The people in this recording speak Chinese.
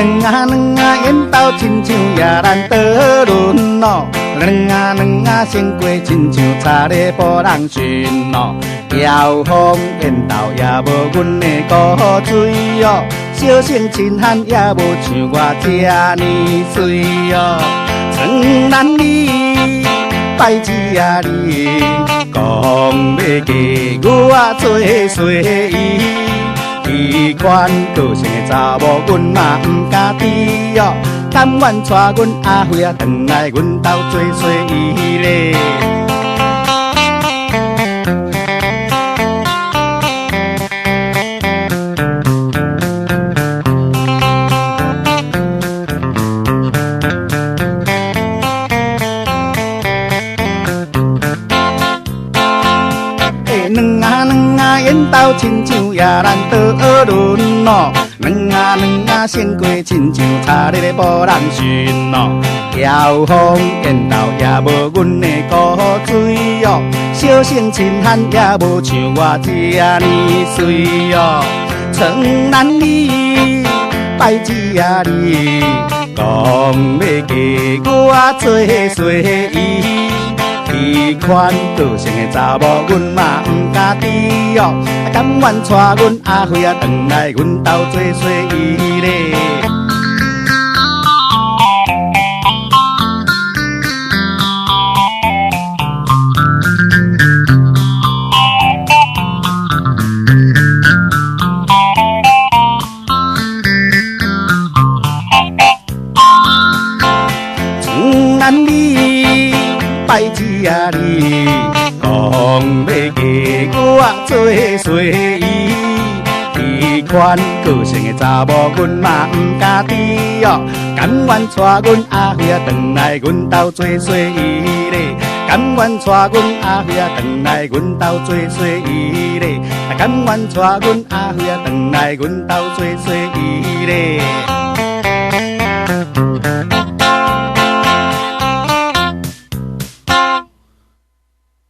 缘投亲像夜难倒轮咯，先过亲像差咧无人寻咯。遥风缘投也无阮的古水哦，小生亲汉也无像我这呢水哦。床难你拜一啊你，讲要嫁我做媳伊。伊款个性的查某，阮嘛毋敢知哦。甘愿带阮阿辉啊，转来阮兜做媳伊咧。缘投亲像夜难倒轮咯，先过亲像差咧无人寻咯。遥风缘投也无阮的古水哦，小生亲汉也无像我这呢水哦。床难你拜一啊你，讲要嫁我做媳伊。伊款个性的查某，阮嘛毋敢知哦。甘愿带阮阿辉啊，转来阮兜做媳伊咧。难你拜一啊你，讲要嫁我做媳伊。伊款个性的查某，阮嘛毋敢知哦。甘愿带阮阿辉啊，转来阮兜做媳伊咧。甘愿带阮阿辉啊，转来阮兜做媳伊咧。甘愿带阮阿辉啊，转来阮兜做媳伊咧。